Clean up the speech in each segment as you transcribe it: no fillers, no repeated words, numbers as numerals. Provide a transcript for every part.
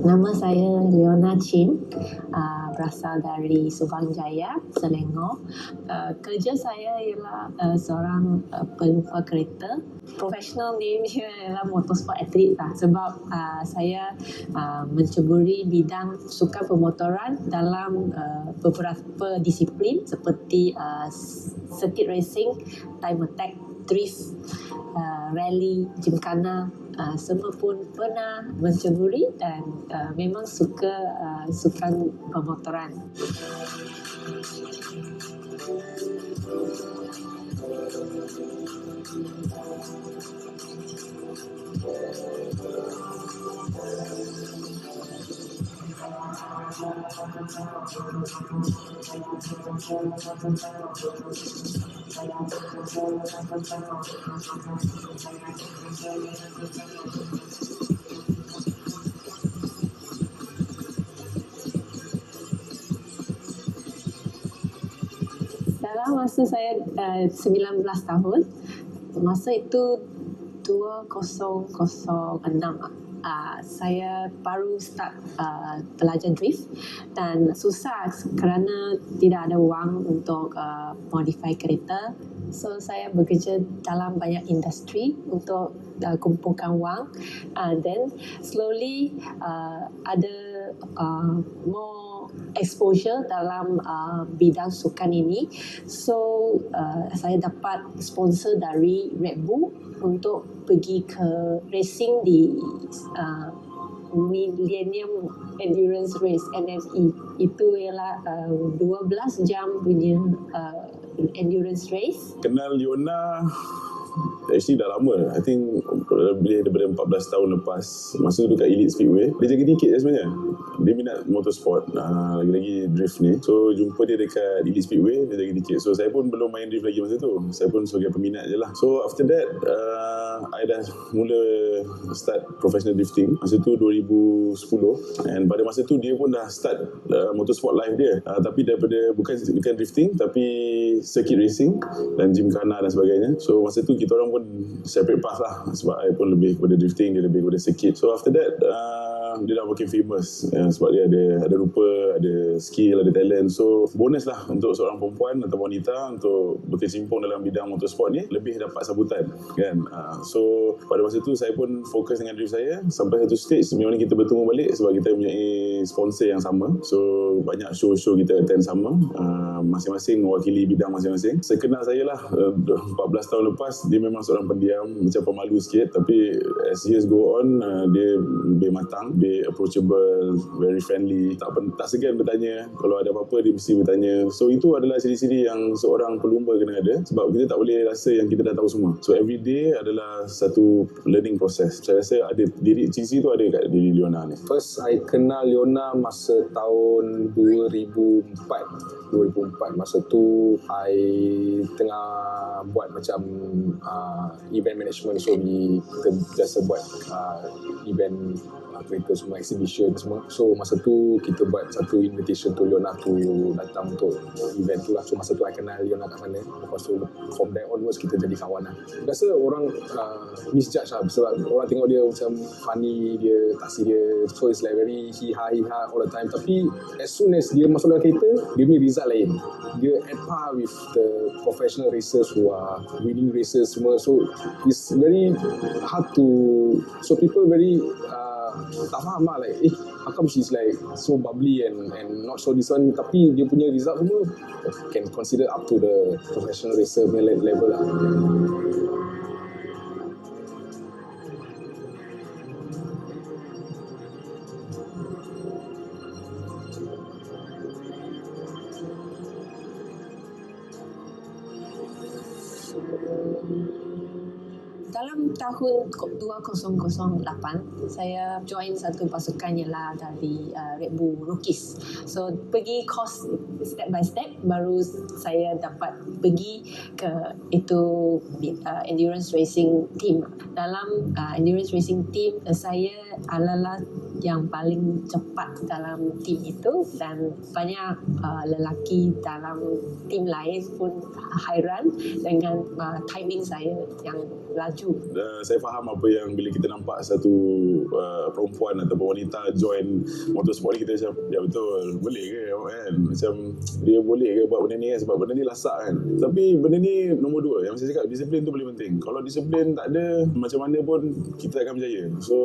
Nama saya Leona berasal dari Subang Jaya, Selangor. Kerja saya ialah seorang pelupa kereta. Professional name dia ialah motorsport athlete lah, sebab saya menceburi bidang sukan pemotoran dalam beberapa disiplin seperti circuit racing, time attack, drift, rally, gymkhana, semua pun pernah menceburi dan memang suka sukan pemotoran. Dalam masa saya 19 tahun, masa itu 2006, saya baru start belajar drift dan susah kerana tidak ada wang untuk modify kereta. So saya bekerja dalam banyak industri untuk kumpulkan wang. Then slowly ada more exposure dalam bidang sukan ini. So saya dapat sponsor dari Red Bull untuk pergi ke racing di Millennium Endurance Race (MME). Itu ialah 12 jam punya endurance race. Kenal Leona actually dah lama. I think lebih daripada 14 tahun lepas. Masa tu dekat Elite Speedway. Dia jaga tiket je sebenarnya. Dia minat motorsport, lagi-lagi drift ni. So jumpa dia dekat Elite Speedway, dia jaga tiket. So saya pun belum main drift lagi masa tu. Saya pun sebagai peminat je lah. So after that I dah mula start professional drifting. Masa tu 2010. And pada masa tu dia pun dah start motorsport live dia. Tapi daripada bukan drifting, tapi circuit racing dan gymkhana dan sebagainya. So masa tu kita orang pun separate path lah, sebab I pun lebih kepada drifting, dia lebih kepada circuit. So after that dia dah makin famous sebab dia ada rupa, ada skill, ada talent. So bonus lah untuk seorang perempuan atau wanita untuk berkecimpung dalam bidang motorsport ni, lebih dapat sambutan kan. So pada masa tu saya pun fokus dengan drift saya sampai satu stage memang kita bertemu balik sebab kita mempunyai sponsor yang sama. So banyak show-show kita attend sama, masing-masing mewakili bidang masing-masing. Sekenal saya lah 14 tahun lepas, dia memang seorang pendiam, macam pemalu sikit, tapi as years go on dia lebih matang, lebih approachable, very friendly, tak segan bertanya. Kalau ada apa-apa dia mesti bertanya. So itu adalah ciri-ciri yang seorang pelumba kena ada, sebab kita tak boleh rasa yang kita dah tahu semua. So every day adalah satu learning process. Saya rasa ada ciri-ciri tu ada kat diri Leona ni. First I kenal Leona masa tahun 2004. Masa tu I tengah buat macam event management. So kita biasa buat event kereta semua, exhibition semua. So masa tu kita buat satu invitation to Leona tu datang untuk event tu lah. So masa tu I kenal Leona kat sana. Lepas tu from there onwards kita jadi kawan lah. Biasa orang misjudge lah, sebab orang tengok dia macam funny, dia tak serius. So it's like very hi-ha all the time. Tapi as soon as dia masuk dalam kereta, dia punya result lain. Dia at par with the professional racers who are winning races semua. So it's very hard to, so people very tak faham lah, like how come she's like so bubbly and not so this one, tapi dia punya result semua can consider up to the professional racer punya level lah. Dalam tahun 2008, saya join satu pasukan ialah dari Red Bull Rookies. So pergi course step by step, baru saya dapat pergi ke itu endurance racing team. Dalam endurance racing team, saya adalah yang paling cepat dalam tim itu, dan banyak lelaki dalam tim lain pun hairan dengan timing saya yang laju. Saya faham apa yang bila kita nampak satu perempuan ataupun wanita join motorsport ni, kita macam ya betul, boleh ke kan, macam dia boleh ke buat benda ni kan, sebab benda ni lasak kan. Tapi benda ni nombor dua, yang saya cakap disiplin tu paling penting. Kalau disiplin tak ada, macam mana pun kita akan berjaya. So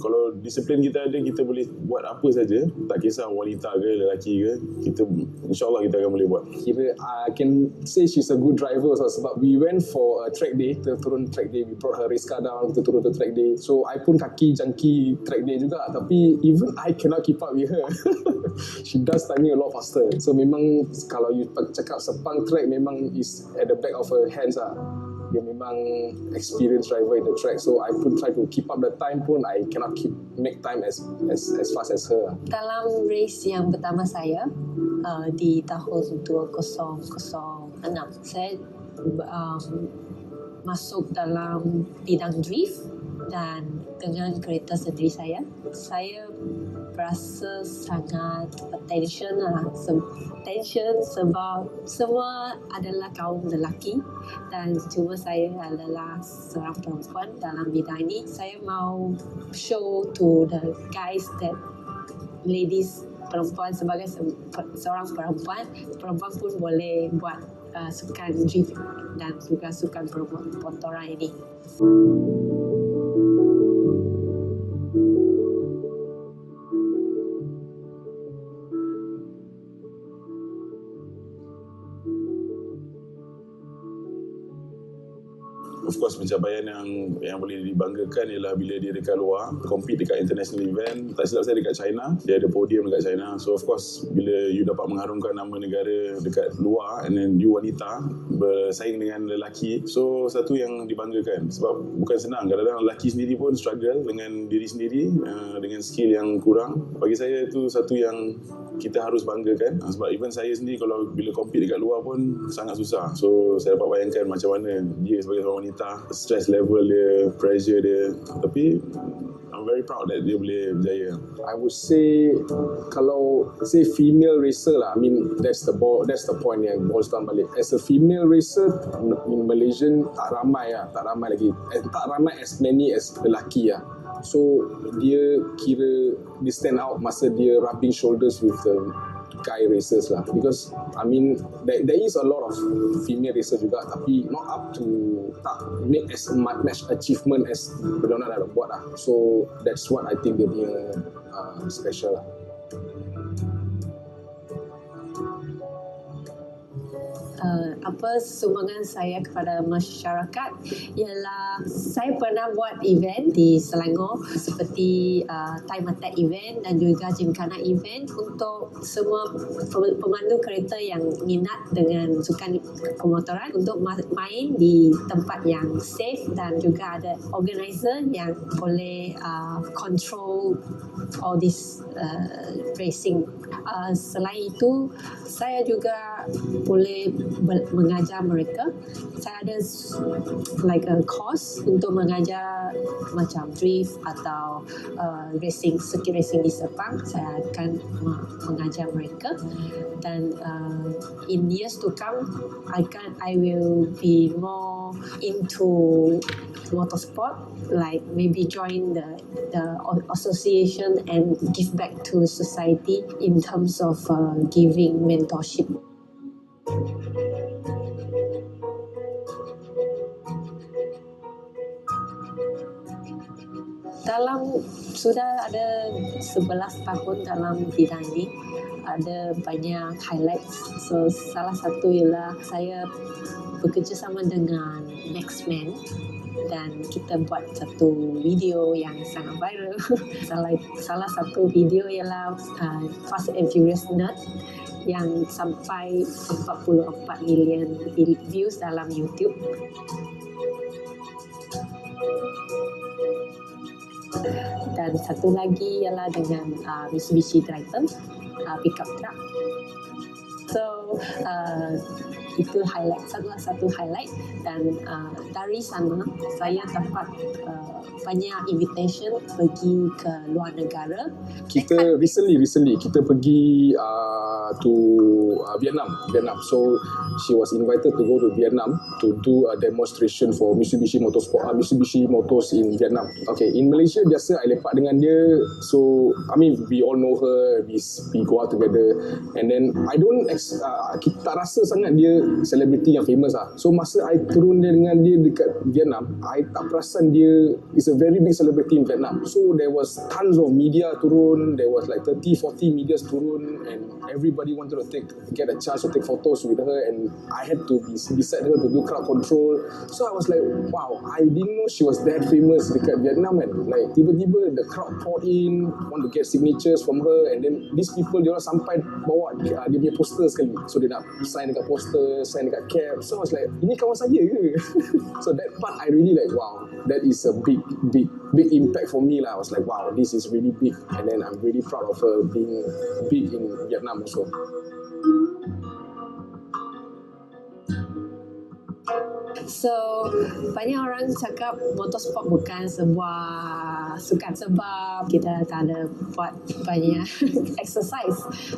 kalau disiplin kita ada, kita boleh buat apa saja, tak kisah wanita ke lelaki ke, kita insyaAllah kita akan boleh buat. Kira I can say she's a good driver also, sebab we went for a track day, kita turun track day, we brought her race car down, kita turun to track day. So I pun kaki jangki track day juga, tapi even I cannot keep up with her. She does timing a lot faster. So memang kalau you cakap Sepang track, memang is at the back of her hands lah. Dia memang experienced driver in the track. So I pun try to keep up the time pun, I cannot make time as fast as her. Dalam race yang pertama saya di tahun 2006, saya masuk dalam bidang drift, dan dengan kereta sendiri saya berasa sangat tension sebab semua adalah kaum lelaki dan cuma saya adalah seorang perempuan dalam bidang ini. Saya mau show to the guys that ladies, perempuan sebagai seorang perempuan pun boleh buat sukan drift dan juga sukan permotoran ini. Of course, pencapaian yang boleh dibanggakan ialah bila dia dekat luar, compete dekat international event. Tak silap saya dekat China, dia ada podium dekat China. So of course, bila you dapat mengharumkan nama negara dekat luar, and then you wanita bersaing dengan lelaki, so satu yang dibanggakan. Sebab bukan senang, kadang-kadang lelaki sendiri pun struggle dengan diri sendiri, dengan skill yang kurang. Bagi saya itu satu yang kita harus banggakan, sebab even saya sendiri kalau bila compete dekat luar pun sangat susah. So saya dapat bayangkan macam mana dia sebagai seorang wanita, stress level dia, pressure dia, tapi I'm very proud that dia boleh berjaya. I would say kalau say female racer lah, I mean that's the point yang boils down balik. As a female racer in Malaysian tak ramai lagi, tak ramai as many as lelaki lah. So dia kira dia stand out masa dia rubbing shoulders with the guy racers lah, because I mean there is a lot of female racers juga, tapi not up to, tak make as much achievement as Leona dah buat lah. So that's what I think dia punya special lah. Apa sumbangan saya kepada masyarakat ialah saya pernah buat event di Selangor seperti time attack event dan juga gymkhana event untuk semua pemandu kereta yang minat dengan sukan pemotoran untuk main di tempat yang safe, dan juga ada organizer yang boleh control all this racing. Selain itu, saya juga boleh mengajar mereka. Saya ada like a course untuk mengajar macam drift atau circuit racing di Sepang. Saya akan mengajar mereka, dan in years to come I will be more into motorsport, like maybe join the association and give back to society in terms of giving mentorship. Sudah ada 11 tahun dalam bidang ini, ada banyak highlights. So salah satu ialah saya bekerja sama dengan Maxman, dan kita buat satu video yang sangat viral. Salah satu video ialah Fast and Furious Nerd yang sampai 44 million views dalam YouTube. Dan satu lagi ialah dengan Mitsubishi Triton pickup truck. So itu salah satu highlight. Dan dari sana saya dapat banyak invitation pergi ke luar negara. Kita recently kita pergi to Vietnam. So she was invited to go to Vietnam to do a demonstration for Mitsubishi Motors in Vietnam. Okay, in Malaysia biasa I lepak dengan dia, so I mean we all know her, we go out together, and then I don't kita tak rasa sangat dia celebrity yang famous lah. So masa I turun dengan dia dekat Vietnam, I tak perasan dia is a very big celebrity in Vietnam. So there was tons of media turun, there was like 30-40 medias turun, and everybody wanted to get a chance to take photos with her, and I had to be beside her to do crowd control. So I was like, wow, I didn't know she was that famous dekat Vietnam, and like tiba-tiba the crowd poured in, want to get signatures from her, and then these people dia orang sampai bawa dia punya poster sekali, so dia nak sign dekat poster, sign dekat cap. So I was like, ini kawan saya ke? So that part I really like, wow, that is a big impact for me lah. I was like, wow, this is really big, and then I'm really proud of her being big in Vietnam also. So banyak orang cakap motorsport bukan sebuah sukan sebab kita tak ada buat banyak exercise.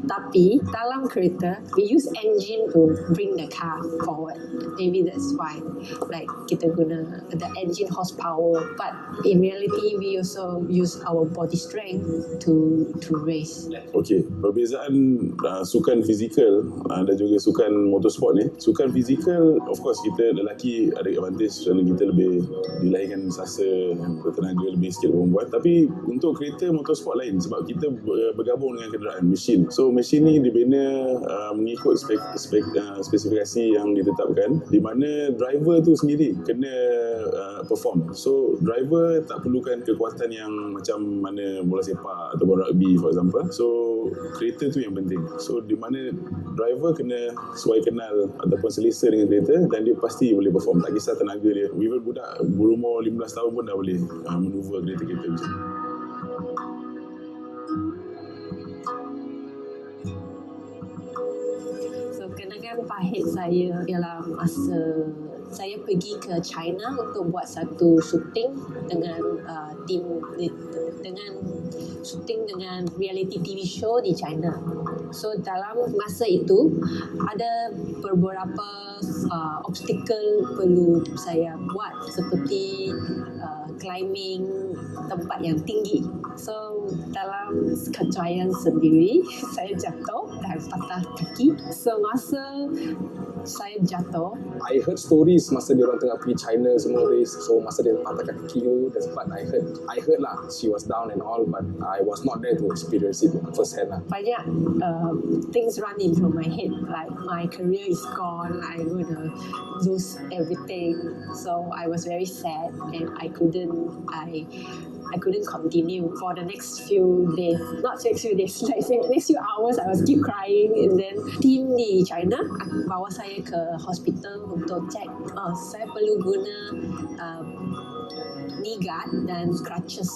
Tapi dalam kereta, we use engine to bring the car forward. Maybe that's why, like kita guna the engine horsepower. But in reality, we also use our body strength to race. Okay, perbezaan sukan fizikal dan juga sukan motorsport ni. Sukan fizikal, of course kita lelaki ada advantage kerana kita lebih dilahirkan sasa bertenaga lebih sikit perempuan. Tapi untuk kereta motorsport lain sebab kita bergabung dengan kenderaan mesin. So mesin ni dibina mengikut spesifikasi yang ditetapkan, di mana driver tu sendiri kena perform. So driver tak perlukan kekuatan yang macam mana bola sepak atau rugby for example. So kereta tu yang penting. So di mana driver kena sesuai kenal ataupun selesa dengan kereta, dan dia pasti boleh perform, tak kisah tenaga dia. Even budak berumur 15 tahun pun dah boleh maneuver kereta-kereta macam ni. So kenangan pahit saya ialah masa saya pergi ke China untuk buat satu shooting dengan dengan reality TV show di China. So dalam masa itu ada beberapa obstacle perlu saya buat, seperti climbing tempat yang tinggi. So dalam kejayaan sendiri saya jatuh dan patah kaki. So masa saya jatuh, I heard stories masa dia orang tengah pergi China semua race. So masa dia patah kaki tu, that's what I heard lah, she was down and all, but I was not there to experience it first hand lah. banyak things run into my head, like my career is gone, I'm gonna lose everything. So I was very sad, and I couldn't continue for the next few days. Not next few days, like next few hours I was keep crying. And then team di China bawa saya ke hospital untuk cek. Saya perlu guna knee guard dan crutches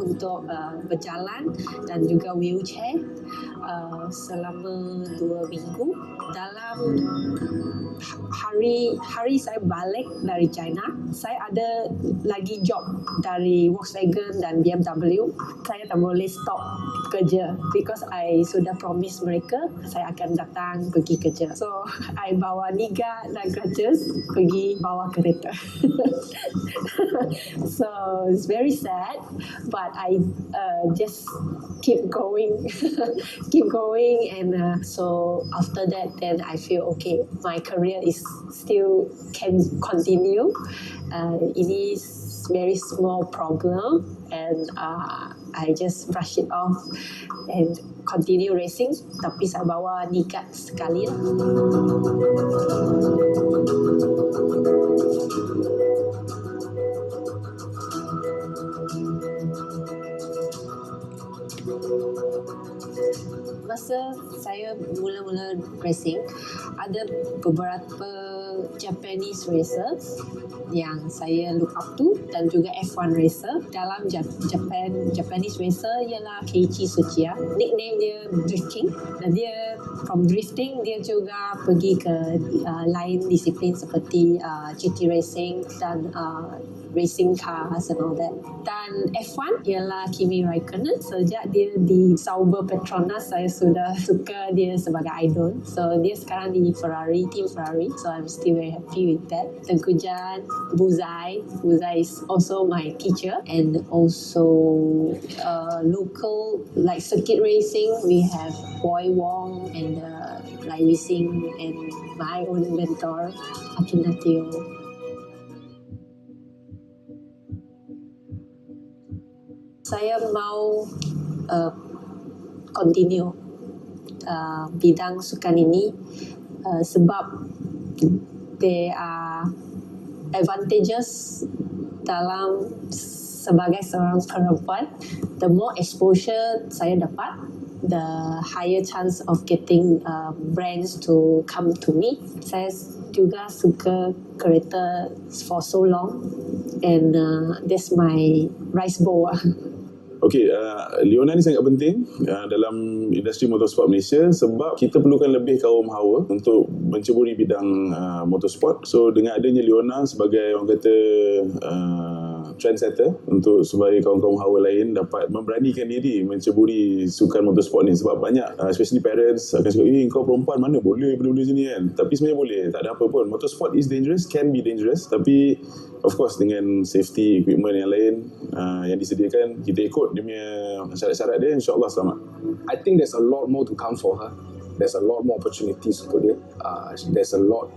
untuk berjalan, dan juga wheelchair selama 2 minggu. Dalam hari saya balik dari China, saya ada lagi job dari Volkswagen dan BMW. Saya tak boleh stop kerja because I sudah promise mereka saya akan datang pergi kerja. So I bawa knee guard dan crutches pergi bawa kereta. So it's very sad, but I just keep going. And so after that, then I feel okay, my career is still can continue. It is very small problem, and I just brush it off and continue racing. Tapi saya bawa knee guard sekali lah. Masa saya mula-mula racing, ada beberapa Japanese racers yang saya look up to dan juga F1 racer. Dalam Japanese racer ialah Keiichi Tsuchiya. Nickname dia Drift King, dan dia from drifting dia juga pergi ke lain disiplin seperti GT racing dan racing cars and all that. Dan F1 ialah Kimi Raikkonen. Sejak dia di Sauber Petronas, saya sudah suka dia sebagai idol. So dia sekarang di Ferrari, team Ferrari. So I'm still very happy with that. Tengku Jan, Buzai is also my teacher. And also local like circuit racing, we have Boy Wong and Lai Racing and my own mentor Akinatio. Saya mau continue bidang sukan ini sebab there are advantages dalam sebagai seorang perempuan. The more exposure saya dapat, the higher chance of getting brands to come to me. Saya juga suka kereta for so long, and that's my rice bowl. Okey, Leona ni sangat penting dalam industri motorsport Malaysia sebab kita perlukan lebih kaum hawa untuk menceburi bidang motorsport. So dengan adanya Leona sebagai orang kata trendsetter untuk supaya kaum-kaum hawa lain dapat memberanikan diri menceburi sukan motorsport ni, sebab banyak especially parents akan cakap, kau perempuan mana boleh benda-benda sini kan. Tapi sebenarnya boleh, tak ada apa pun. Motorsport is dangerous, can be dangerous, tapi of course dengan safety equipment yang lain yang disediakan, kita ikut dia punya syarat-syarat dia, insyaAllah selamat. I think there's a lot more to come for her. There's a lot more opportunities untuk dia. There's a lot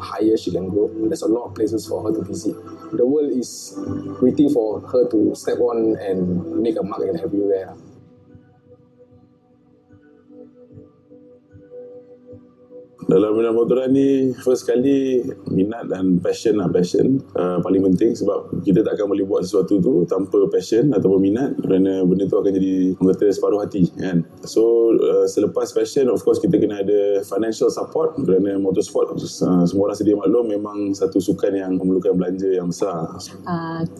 higher she can grow. There's a lot of places for her to visit. The world is waiting for her to step on and make a mark in everywhere. Dalam bidang motoran ni, first kali minat dan passion paling penting, sebab kita tak akan boleh buat sesuatu tu tanpa passion ataupun minat, kerana benda tu akan jadi orang kata separuh hati kan. So selepas passion, of course kita kena ada financial support, kerana motorsport semua orang sedia maklum memang satu sukan yang memerlukan belanja yang besar.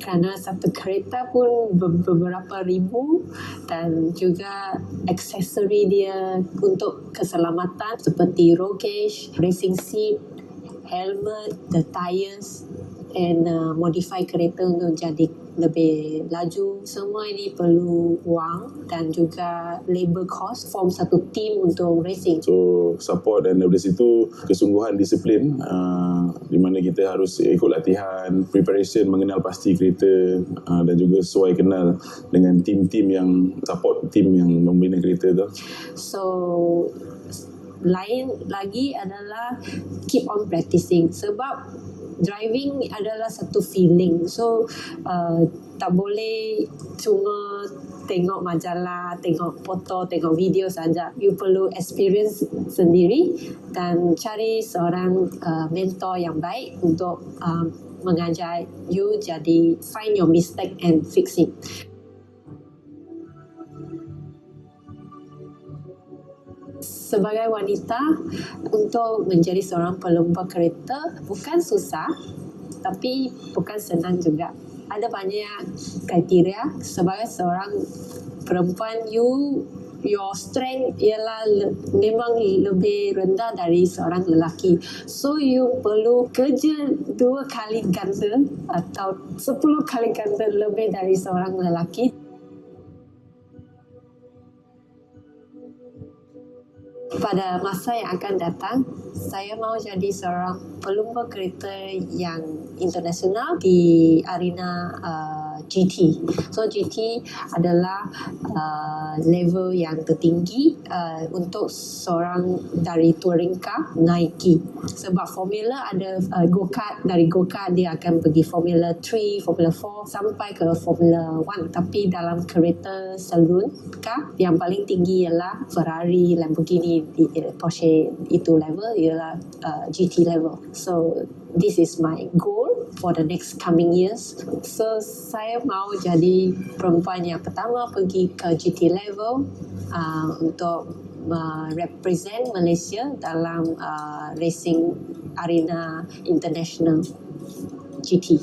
Kerana satu kereta pun beberapa ribu, dan juga aksesori dia untuk keselamatan seperti roll cage, racing seat, helmet, the tires, and modify kereta untuk jadi lebih laju. Semua ini perlu wang dan juga labor cost. Form satu team untuk racing. So support, dan dari situ kesungguhan disiplin di mana kita harus ikut latihan, preparation, mengenal pasti kereta, dan juga sesuai kenal dengan tim-tim yang support, tim yang membina kereta tu. So lain lagi adalah keep on practicing, sebab driving adalah satu feeling. So tak boleh cuma tengok majalah, tengok foto, tengok video saja. You perlu experience sendiri dan cari seorang mentor yang baik untuk mengajar you, jadi find your mistake and fix it. Sebagai wanita, untuk menjadi seorang pelumba kereta bukan susah, tapi bukan senang juga. Ada banyak kriteria. Sebagai seorang perempuan, your strength ialah memang lebih rendah dari seorang lelaki. So you perlu kerja 2 kali ganda atau 10 kali ganda lebih dari seorang lelaki. Pada masa yang akan datang, saya mahu jadi seorang pelumba kereta yang internasional di arena GT. So GT adalah level yang tertinggi untuk seorang dari touring car naiki. Sebab formula ada go-kart, dari go-kart dia akan pergi Formula 3, Formula 4 sampai ke Formula 1. Tapi dalam kereta saloon car, yang paling tinggi ialah Ferrari, Lamborghini, Porsche, itu level ialah GT level. So this is my goal for the next coming years. So saya mahu jadi perempuan yang pertama pergi ke GT level untuk represent Malaysia dalam racing arena international GT.